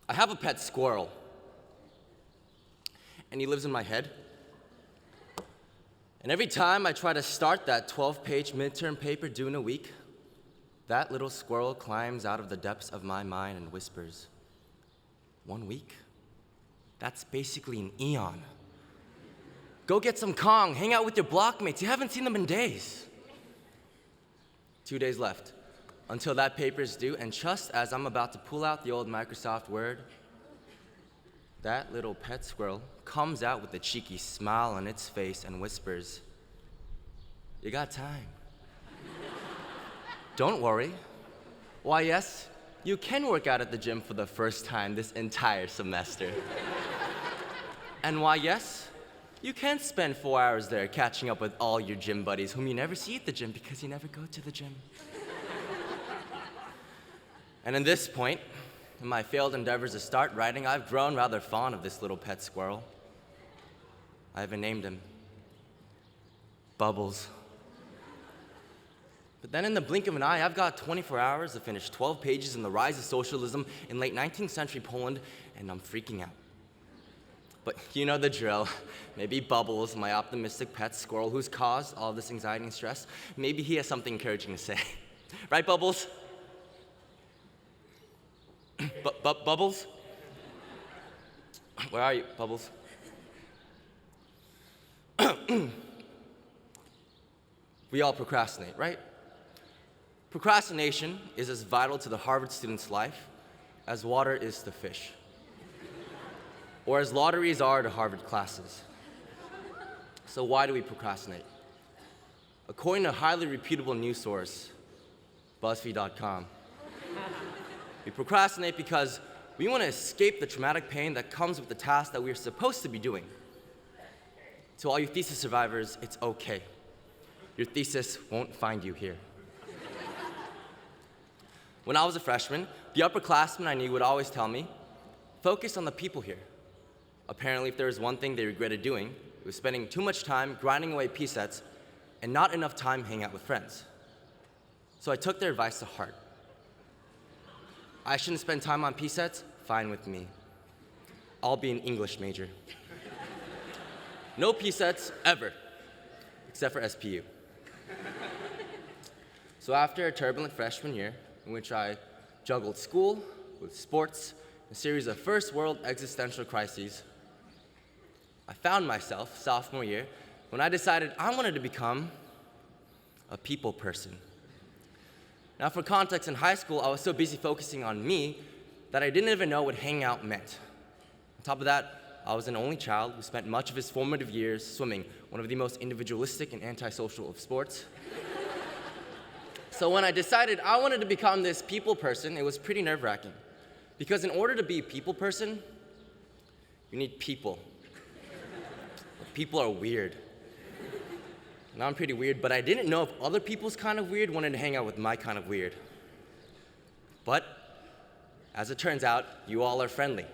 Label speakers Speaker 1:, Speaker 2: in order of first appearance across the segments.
Speaker 1: I have a pet squirrel, and he lives in my head. And every time I try to start that 12-page midterm paper due in a week, that little squirrel climbs out of the depths of my mind and whispers, 1 week? That's basically an eon. Go get some Kong, hang out with your blockmates. You haven't seen them in days. 2 days left until that paper is due, and just as I'm about to pull out the old Microsoft Word, that little pet squirrel comes out with a cheeky smile on its face and whispers, "You got time. Don't worry. Why, yes, you can work out at the gym for the first time this entire semester. And why, yes, you can spend 4 hours there catching up with all your gym buddies whom you never see at the gym because you never go to the gym." And at this point, in my failed endeavors to start writing, I've grown rather fond of this little pet squirrel. I even named him Bubbles. But then in the blink of an eye, I've got 24 hours to finish 12 pages in the rise of socialism in late 19th century Poland, and I'm freaking out. But you know the drill. Maybe Bubbles, my optimistic pet squirrel who's caused all this anxiety and stress, maybe he has something encouraging to say. Right, Bubbles? Bubbles? Where are you, Bubbles? We all procrastinate, right? Procrastination is as vital to the Harvard student's life as water is to fish, or as lotteries are to Harvard classes. So why do we procrastinate? According to a highly reputable news source, BuzzFeed.com, we procrastinate because we want to escape the traumatic pain that comes with the task that we are supposed to be doing. To all you thesis survivors, it's okay. Your thesis won't find you here. When I was a freshman, the upperclassmen I knew would always tell me, focus on the people here. Apparently, if there was one thing they regretted doing, it was spending too much time grinding away P-sets and not enough time hanging out with friends. So I took their advice to heart. I shouldn't spend time on P-sets? Fine with me. I'll be an English major. No P-sets ever, except for SPU. So after a turbulent freshman year, in which I juggled school with sports, a series of first world existential crises, I found myself sophomore year when I decided I wanted to become a people person. Now, for context, in high school, I was so busy focusing on me that I didn't even know what hanging out meant. On top of that, I was an only child who spent much of his formative years swimming, one of the most individualistic and antisocial of sports. So when I decided I wanted to become this people person, it was pretty nerve-wracking. Because in order to be a people person, you need people. People are weird. And I'm pretty weird, but I didn't know if other people's kind of weird wanted to hang out with my kind of weird. But as it turns out, you all are friendly.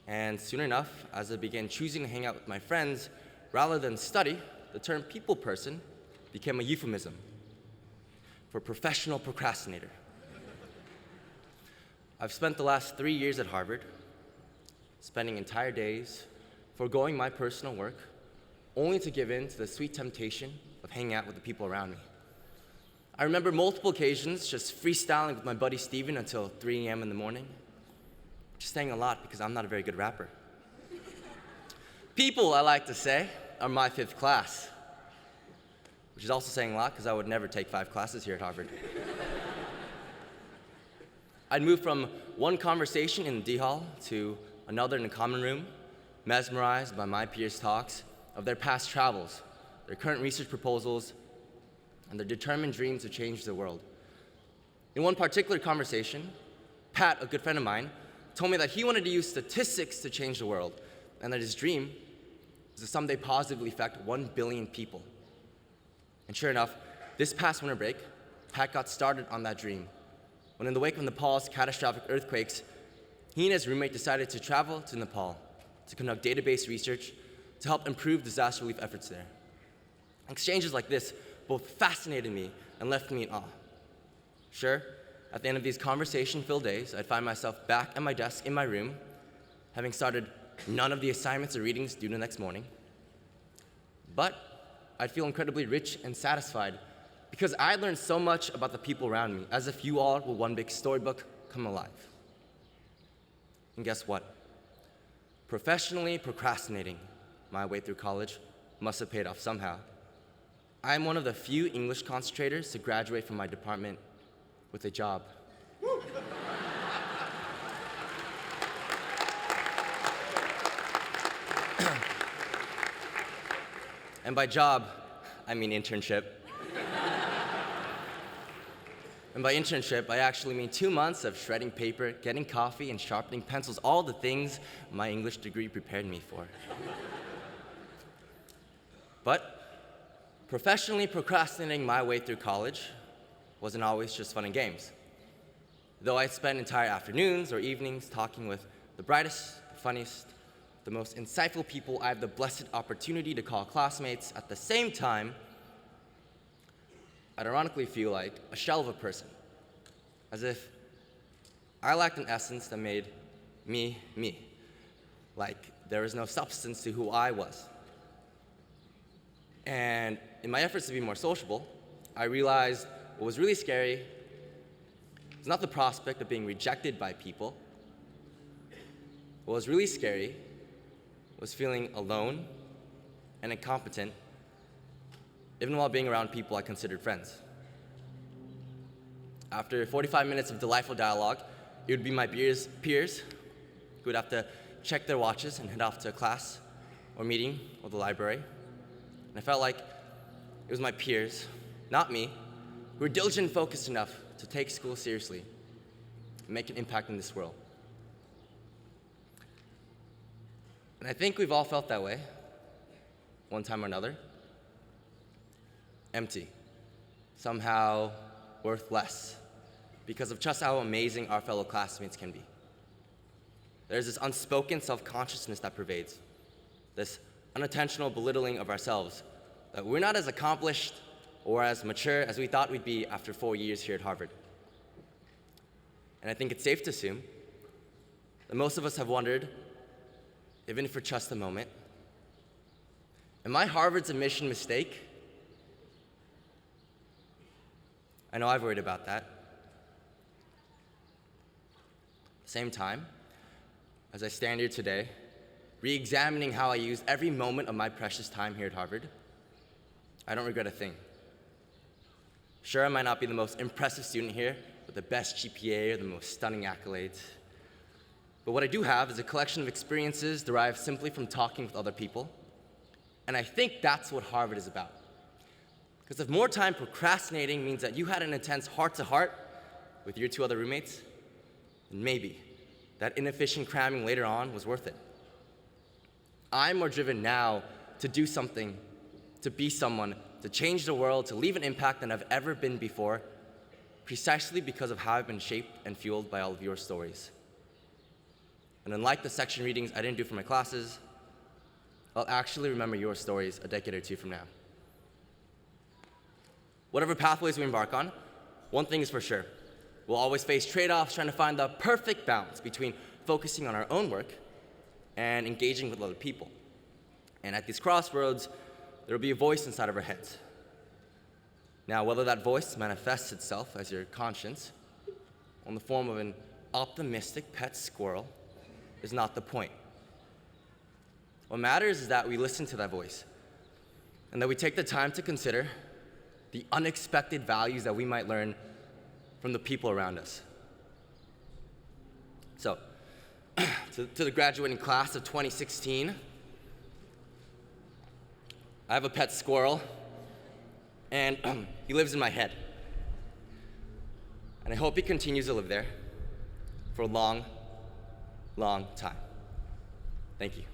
Speaker 1: And soon enough, as I began choosing to hang out with my friends rather than study, the term people person became a euphemism for professional procrastinator. I've spent the last 3 years at Harvard, spending entire days foregoing my personal work, only to give in to the sweet temptation of hanging out with the people around me. I remember multiple occasions just freestyling with my buddy Steven until 3 a.m. in the morning. Just saying a lot because I'm not a very good rapper. People, I like to say, are my 5th class, which is also saying a lot because I would never take 5 classes here at Harvard. I'd move from one conversation in the D hall to another in the common room, mesmerized by my peers' talks of their past travels, their current research proposals, and their determined dreams to change the world. In one particular conversation, Pat, a good friend of mine, told me that he wanted to use statistics to change the world, and that his dream was to someday positively affect 1 billion people. And sure enough, this past winter break, Pat got started on that dream, when in the wake of Nepal's catastrophic earthquakes, he and his roommate decided to travel to Nepal to conduct database research to help improve disaster relief efforts there. Exchanges like this both fascinated me and left me in awe. Sure, At the end of these conversation-filled days, I'd find myself back at my desk in my room, having started none of the assignments or readings due the next morning. But I'd feel incredibly rich and satisfied because I learned so much about the people around me, as if you all were one big storybook come alive. And guess what? Professionally procrastinating my way through college must have paid off somehow. I'm one of the few English concentrators to graduate from my department with a job. And by job, I mean internship. And by internship, I actually mean 2 months of shredding paper, getting coffee, and sharpening pencils, all the things my English degree prepared me for. But professionally procrastinating my way through college wasn't always just fun and games. Though I spent entire afternoons or evenings talking with the brightest, the funniest, the most insightful people I have the blessed opportunity to call classmates, at the same time, I'd ironically feel like a shell of a person, as if I lacked an essence that made me, me, like there was no substance to who I was. And in my efforts to be more sociable, I realized what was really scary was not the prospect of being rejected by people. What was really scary was feeling alone and incompetent, even while being around people I considered friends. After 45 minutes of delightful dialogue, it would be my peers who would have to check their watches and head off to a class or meeting or the library. And I felt like it was my peers, not me, who were diligent and focused enough to take school seriously and make an impact in this world. And I think we've all felt that way, one time or another. Empty, somehow worth less, because of just how amazing our fellow classmates can be. There's this unspoken self-consciousness that pervades, this unintentional belittling of ourselves, that we're not as accomplished or as mature as we thought we'd be after 4 years here at Harvard. And I think it's safe to assume that most of us have wondered, even for just a moment, am I Harvard's admission mistake? I know I've worried about that. At the same time, as I stand here today, re-examining how I used every moment of my precious time here at Harvard, I don't regret a thing. Sure, I might not be the most impressive student here with the best GPA or the most stunning accolades, but what I do have is a collection of experiences derived simply from talking with other people, and I think that's what Harvard is about. Because if more time procrastinating means that you had an intense heart-to-heart with your 2 other roommates, then maybe that inefficient cramming later on was worth it. I'm more driven now to do something, to be someone, to change the world, to leave an impact than I've ever been before, precisely because of how I've been shaped and fueled by all of your stories. And unlike the section readings I didn't do for my classes, I'll actually remember your stories a decade or 2 from now. Whatever pathways we embark on, one thing is for sure. We'll always face trade-offs trying to find the perfect balance between focusing on our own work and engaging with other people. And at these crossroads, there will be a voice inside of our heads. Now, whether that voice manifests itself as your conscience in the form of an optimistic pet squirrel is not the point. What matters is that we listen to that voice and that we take the time to consider the unexpected values that we might learn from the people around us. So, to the graduating class of 2016, I have a pet squirrel, and he lives in my head. And I hope he continues to live there for a long, long time. Thank you.